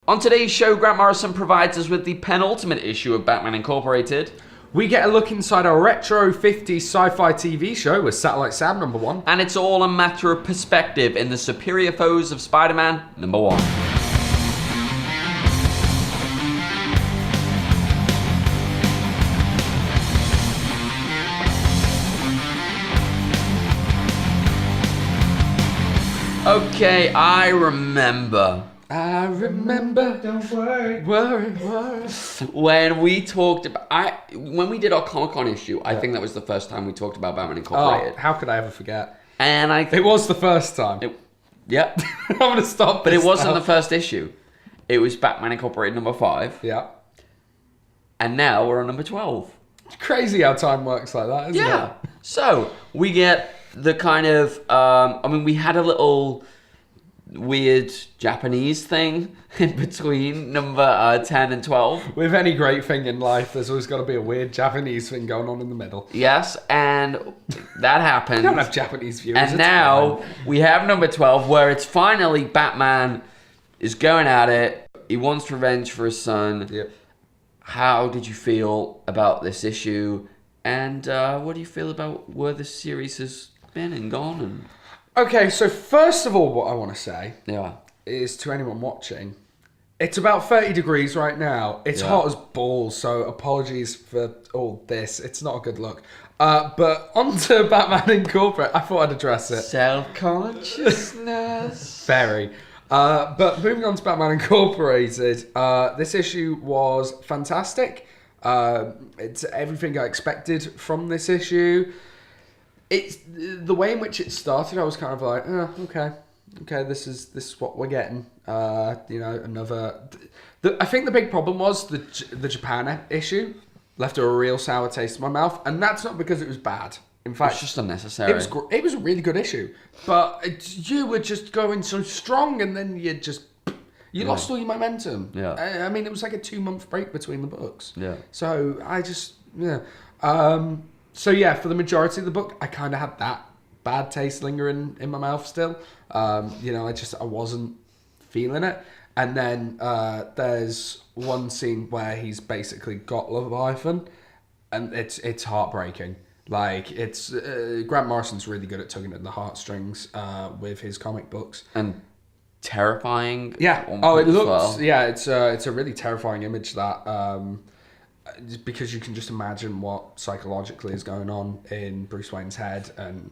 On today's show, Grant Morrison provides us with the penultimate issue of Batman Incorporated. We get a look inside our retro 50s sci-fi TV show with Satellite Sam #1. And it's all a matter of perspective in the superior foes of Spider-Man #1. Okay, I remember. Don't worry. When we talked about, when we did our Comic-Con issue, I think that was the first time we talked about Batman Incorporated. Oh, how could I ever forget? And It was the first time. Yep. I'm going to stop But this it wasn't now. the first issue. It was Batman Incorporated #5. Yeah. And now we're on #12. It's crazy how time works like that, isn't it? Yeah. So we get the kind of, we had a little weird Japanese thing in between number 10 and 12. With any great thing in life, there's always got to be a weird Japanese thing going on in the middle. Yes, and that happened. I don't have Japanese viewers. And it's now fine. we have number 12, where it's finally Batman is going at it. He wants revenge for his son. Yep. How did you feel about this issue? And what do you feel about where the series has been and gone? And Okay, so first of all, what I want to say yeah, is to anyone watching, it's about 30 degrees right now. It's hot as balls, so apologies for all this. It's not a good look. But on to Batman Incorporated. I thought I'd address it. self-consciousness. Very. But moving on to Batman Incorporated, this issue was fantastic. It's everything I expected from this issue. It's the way in which it started. I was kind of like, okay, this is what we're getting. Another. I think the big problem was the Japan issue left a real sour taste in my mouth, and that's not because it was bad. In fact, It's just unnecessary. it was a really good issue, but you were just going so strong, and then you lost all your momentum. Yeah. I mean, it was like a 2-month break between the books. Yeah. So I just So yeah, for the majority of the book, I kind of had that bad taste lingering in my mouth still. I wasn't feeling it. And then there's one scene where he's basically got Leviathan, and it's heartbreaking. Like, it's Grant Morrison's really good at tugging at the heartstrings with his comic books. And terrifying. Yeah. Oh, It looks. Yeah, it's a really terrifying image that. Because you can just imagine what psychologically is going on in Bruce Wayne's head and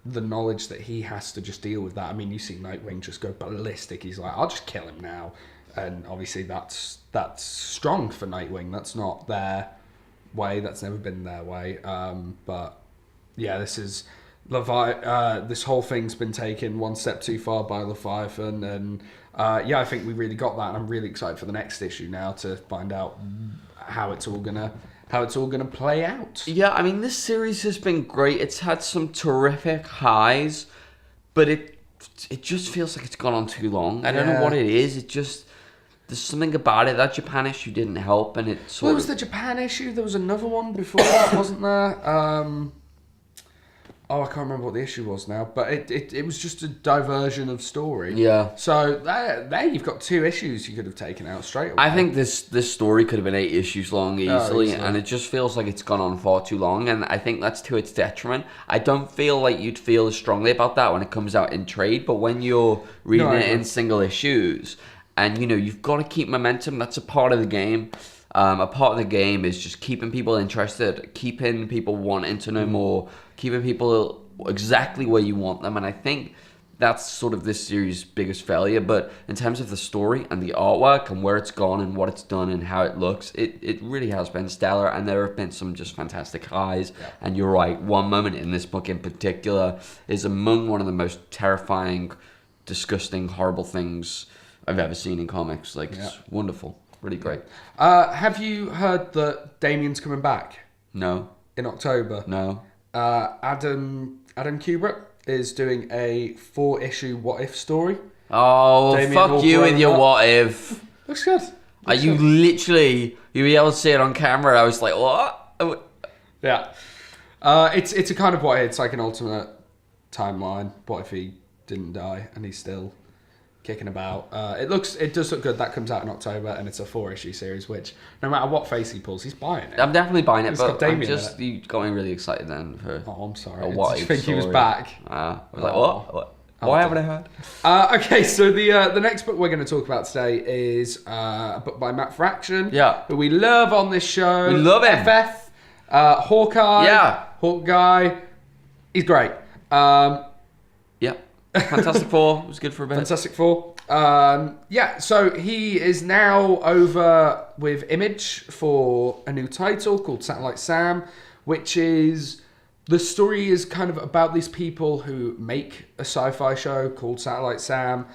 the knowledge that he has to just deal with that. I mean, you see Nightwing just go ballistic. He's like, I'll just kill him now. And obviously that's strong for Nightwing. That's not their way. That's never been their way. But yeah, this is this whole thing's been taken one step too far by Leviathan. And I think we really got that. And I'm really excited for the next issue now to find out how it's all gonna play out. Yeah, I mean, this series has been great. It's had some terrific highs, but it just feels like it's gone on too long. I don't know what it is. There's something about it. That Japan issue didn't help, and it sort There was the Japan issue. There was another one before that, wasn't there? I can't remember what the issue was now, but it was just a diversion of story. Yeah. So there you've got 2 issues you could have taken out straight away. I think this story could have been 8 issues long easily, easily. and it just feels like it's gone on far too long, and I think that's to its detriment. I don't feel like you'd feel as strongly about that when it comes out in trade, but when you're reading it in single issues, and you've got to keep momentum, that's a part of the game. A part of the game is just keeping people interested, keeping people wanting to know more, keeping people exactly where you want them, and I think that's sort of this series' biggest failure. But in terms of the story and the artwork and where it's gone and what it's done and how it looks, it really has been stellar, and there have been some just fantastic highs. Yeah. And you're right, one moment in this book in particular is among one of the most terrifying, disgusting, horrible things I've ever seen in comics. Like, it's wonderful. Really great. Have you heard that Damien's coming back? No. In October? No. Adam Kubrick is doing a 4-issue What If story. Oh, Damien fuck you with your what if. Looks good. Are you literally, you were able to see it on camera? I was like, what? Yeah. It's a kind of what if. It's like an alternate timeline. What if he didn't die and he's still kicking about. It does look good. That comes out in October, and it's a 4-issue series. Which no matter what face he pulls, he's buying it. I'm definitely buying it, It's but got I'm Damien just in you got me really excited then for. Oh, I'm sorry. A what Did you think he was story. back? I was like, what? Why haven't I heard? Okay, so the next book we're going to talk about today is a book by Matt Fraction, who we love on this show. We love him. FF, Hawkeye. Yeah. Hawkeye. He's great. Fantastic Four was good for a bit. Fantastic Four. So he is now over with Image for a new title called Satellite Sam, which is... The story is kind of about these people who make a sci-fi show called Satellite Sam,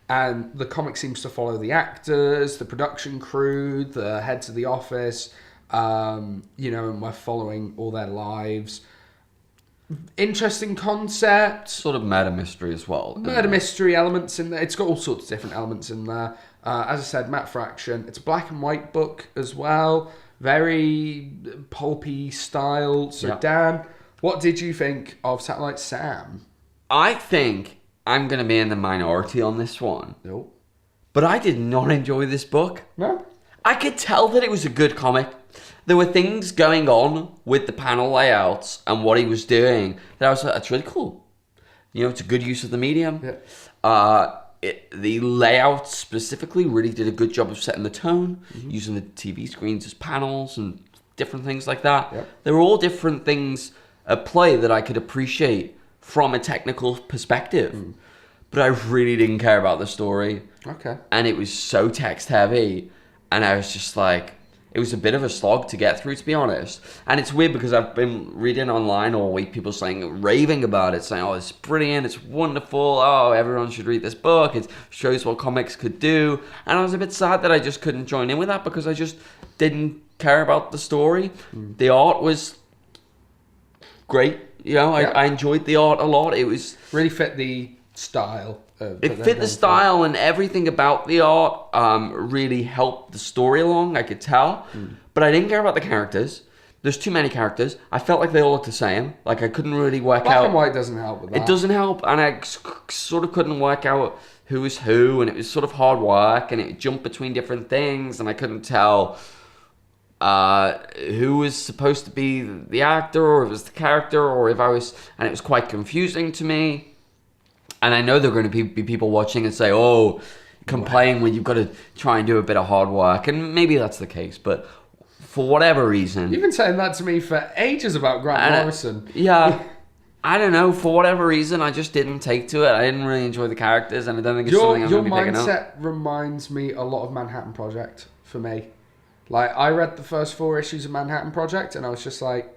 and the comic seems to follow the actors, the production crew, the heads of the office, and we're following all their lives. Interesting concept. Sort of murder mystery as well. Murder mystery elements in there. It's got all sorts of different elements in there. As I said, Matt Fraction. It's a black and white book as well. Very pulpy style. So Dan... What did you think of Satellite Sam? I think I'm going to be in the minority on this one. Nope. But I did not enjoy this book. No? I could tell that it was a good comic. There were things going on with the panel layouts and what he was doing that I was like, that's really cool. It's a good use of the medium. Yeah. The layout specifically really did a good job of setting the tone, using the TV screens as panels and different things like that. Yep. They were all different things at play that I could appreciate from a technical perspective. But I really didn't care about the story. Okay. And it was so text heavy. And I was just like, it was a bit of a slog to get through, to be honest. And it's weird because I've been reading online all week, people raving about it, saying, oh, it's brilliant, it's wonderful, oh, everyone should read this book, it shows what comics could do. And I was a bit sad that I just couldn't join in with that because I just didn't care about the story. The art was great. I enjoyed the art a lot. It was really fit the style. It fit the style, and everything about the art really helped the story along, I could tell. But I didn't care about the characters. There's too many characters. I felt like they all looked the same. Like I couldn't really work out. Black and white doesn't help with that. It doesn't help, and I sort of couldn't work out who was who, and it was sort of hard work, and it jumped between different things, and I couldn't tell who was supposed to be the actor, or if it was the character, or if and it was quite confusing to me. And I know there are going to be people watching and say, oh, complain when you've got to try and do a bit of hard work, and maybe that's the case, but for whatever reason... You've been saying that to me for ages about Grant Morrison. Yeah. I don't know, for whatever reason, I just didn't take to it. I didn't really enjoy the characters, and I don't think it's something I'm going to be picking up. Your mindset reminds me a lot of Manhattan Project, for me. Like, I read the first 4 issues of Manhattan Project, and I was just like,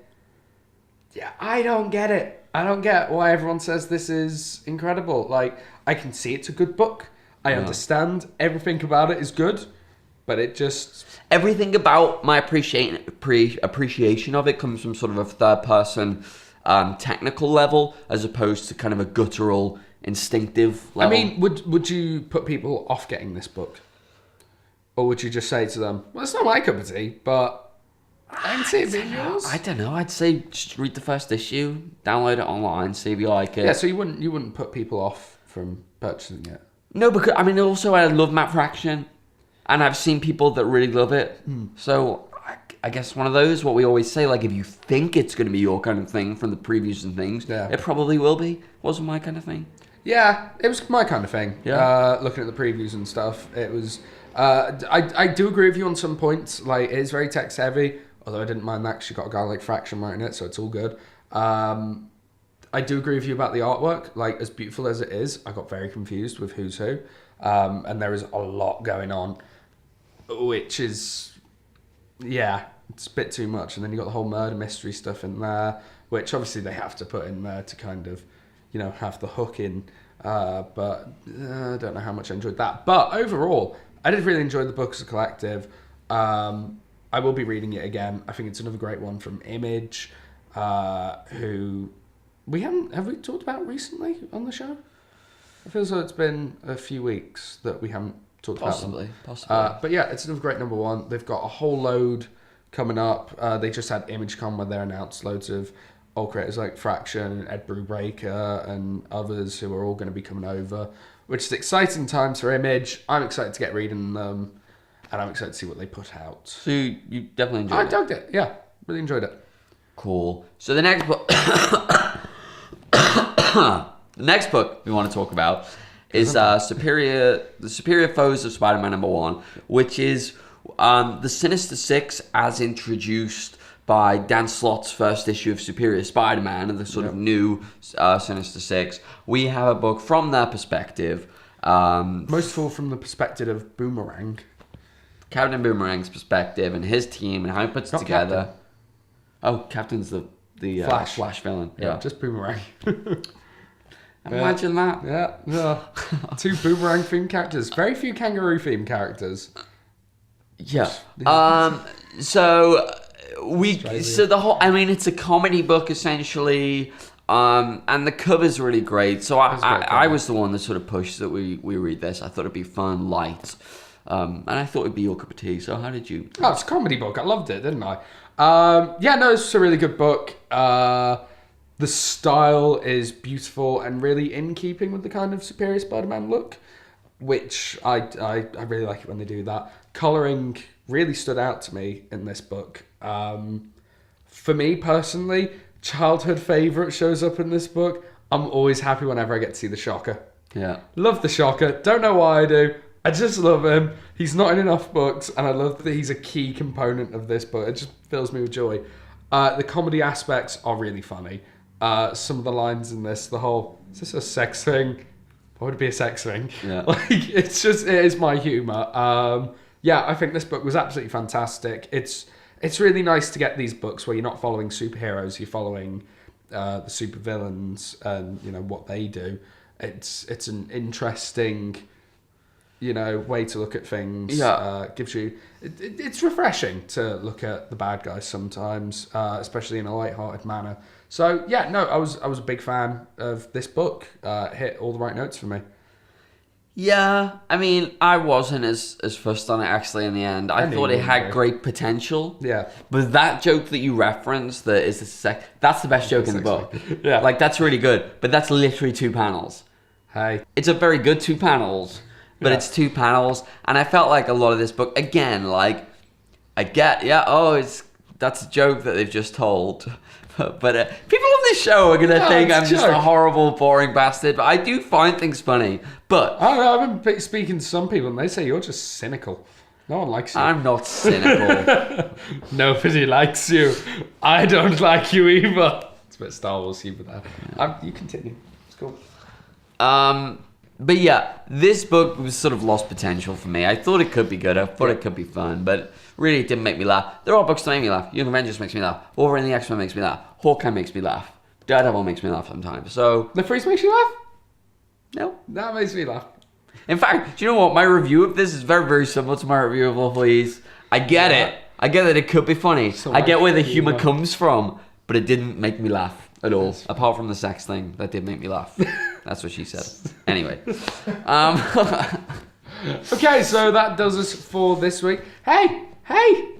yeah, I don't get it. I don't get why everyone says this is incredible. Like, I can see it's a good book. I understand everything about it is good, but it just... Everything about my appreciation of it comes from sort of a third-person technical level, as opposed to kind of a guttural, instinctive level. I mean, would you put people off getting this book? Or would you just say to them, well, it's not my cup of tea, but I can see it being yours? I don't know. I'd say just read the first issue, download it online, see if you like it. Yeah, so you wouldn't put people off from purchasing it? No, because, I mean, also I love Matt Fraction, and I've seen people that really love it. So I guess one of those, what we always say, like, if you think it's going to be your kind of thing from the previews and things, it probably will be. Wasn't my kind of thing. Yeah, it was my kind of thing. Yeah. Looking at the previews and stuff, it was... I do agree with you on some points. Like, it is very text heavy, although I didn't mind that because you got a guy like Fraction writing it, so it's all good. I do agree with you about the artwork. Like, as beautiful as it is, I got very confused with who's who. And there is a lot going on, which is, it's a bit too much. And then you got the whole murder mystery stuff in there, which obviously they have to put in there to kind of, have the hook in. But I don't know how much I enjoyed that. But overall, I did really enjoy the book as a collective. I will be reading it again. I think it's another great one from Image, who have we talked about recently on the show? I feel as though it's been a few weeks that we haven't talked about them. Possibly. But yeah, it's another great number one. They've got a whole load coming up. They just had ImageCon where they announced loads of old creators like Fraction and Ed Brubaker and others who are all going to be coming over. which is exciting times for Image. I'm excited to get reading them, and I'm excited to see what they put out. So you definitely enjoyed it? I dug it, yeah. Really enjoyed it. Cool. So the next book... the next book we want to talk about is The Superior Foes of Spider-Man #1, which is the Sinister Six as introduced by Dan Slott's first issue of Superior Spider-Man and the sort of new Sinister Six. We have a book from their perspective. Most of all from the perspective of Boomerang. Captain Boomerang's perspective and his team and how he puts it together. Captain. Oh, Captain's the Flash villain. Yeah, just Boomerang. Imagine that. Yeah. 2 Boomerang themed characters. Very few kangaroo themed characters. Yeah. So the whole, I mean, it's a comedy book essentially, and the cover's really great. So I was the one that sort of pushed that we read this. I thought it'd be fun, light, and I thought it'd be your cup of tea. So how did you? Oh, it's a comedy book. I loved it, didn't I? It's a really good book. The style is beautiful and really in keeping with the kind of Superior Spider-Man look, which I really like it when they do that. Colouring really stood out to me in this book. For me personally, childhood favourite shows up in this book. I'm always happy whenever I get to see the Shocker. Yeah. Love the Shocker. Don't know why I do. I just love him. He's not in enough books, and I love that he's a key component of this book. It just fills me with joy. The comedy aspects are really funny. Some of the lines in this, the whole, is this a sex thing? Why would it be a sex thing? Yeah. It is my humour. I think this book was absolutely fantastic. It's really nice to get these books where you're not following superheroes, you're following the supervillains and, what they do. It's an interesting, way to look at things. Yeah. Gives you... It's refreshing to look at the bad guys sometimes, especially in a light-hearted manner. So, I was a big fan of this book. Hit all the right notes for me. Yeah, I mean, I wasn't as fussed on it actually in the end. I thought it had great potential. Yeah. But that joke that you referenced, that's the best joke in the book. Yeah. Like, that's really good. But that's literally 2 panels. Hey. It's a very good 2 panels, but it's 2 panels. And I felt like a lot of this book, again, like, I get, that's a joke that they've just told. But people on this show are going to think I'm just a horrible, boring bastard. But I do find things funny. But I don't know, I've been speaking to some people and they say you're just cynical. No one likes you. I'm not cynical. Nobody likes you. I don't like you either. It's a bit Star Wars humor there. You continue. It's cool. But yeah, this book was sort of lost potential for me. I thought it could be good. I thought it could be fun, but really it didn't make me laugh. There are books that make me laugh. Young Avengers makes me laugh. Wolverine the X-Men makes me laugh. Hawkeye makes me laugh. Daredevil makes me laugh sometimes. So The Freeze makes you laugh? No. That makes me laugh. In fact, do you know what? My review of this is very, very similar to my review of Lovely's. I get it. I get that it could be funny. So I get where the humor comes from, but it didn't make me laugh at all. Apart from the sex thing, that did make me laugh. That's what she said. Anyway. Okay, so that does us for this week. Hey,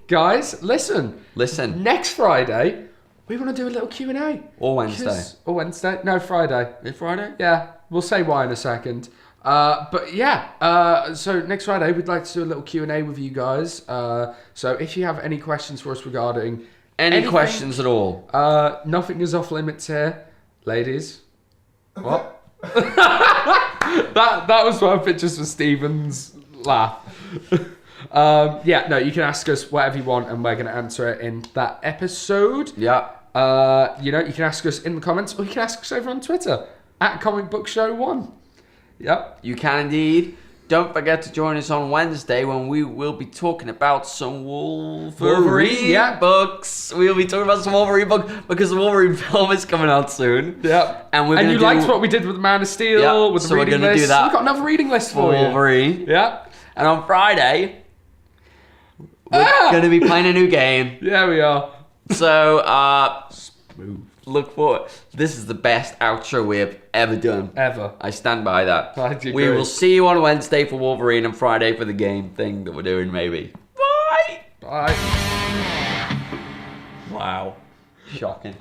guys, listen. Next Friday, we want to do a little Q&A. Or Wednesday. Or Wednesday. No, Friday. Is Friday? Yeah, we'll say why in a second. So next Friday, we'd like to do a little Q&A with you guys. So if you have any questions for us regarding anything, questions at all, nothing is off limits here, ladies. What? that was one of pictures for Stephen's laugh. You can ask us whatever you want, and we're going to answer it in that episode. Yeah. You can ask us in the comments, or you can ask us over on Twitter at Comic Book Show 1. Yep. You can indeed. Don't forget to join us on Wednesday when we will be talking about some Wolverine books. We'll be talking about some Wolverine books because the Wolverine film is coming out soon. Yep. And you liked what we did with Man of Steel, with the reading list. We've got another reading list for you. Wolverine. Yep. And on Friday, we're going to be playing a new game. Yeah, we are. So, smooth. Look forward. This is the best outro we have ever done. Ever. I stand by that. I agree. We will see you on Wednesday for Wolverine and Friday for the game thing that we're doing, maybe. Bye. Bye. Wow. Shocking.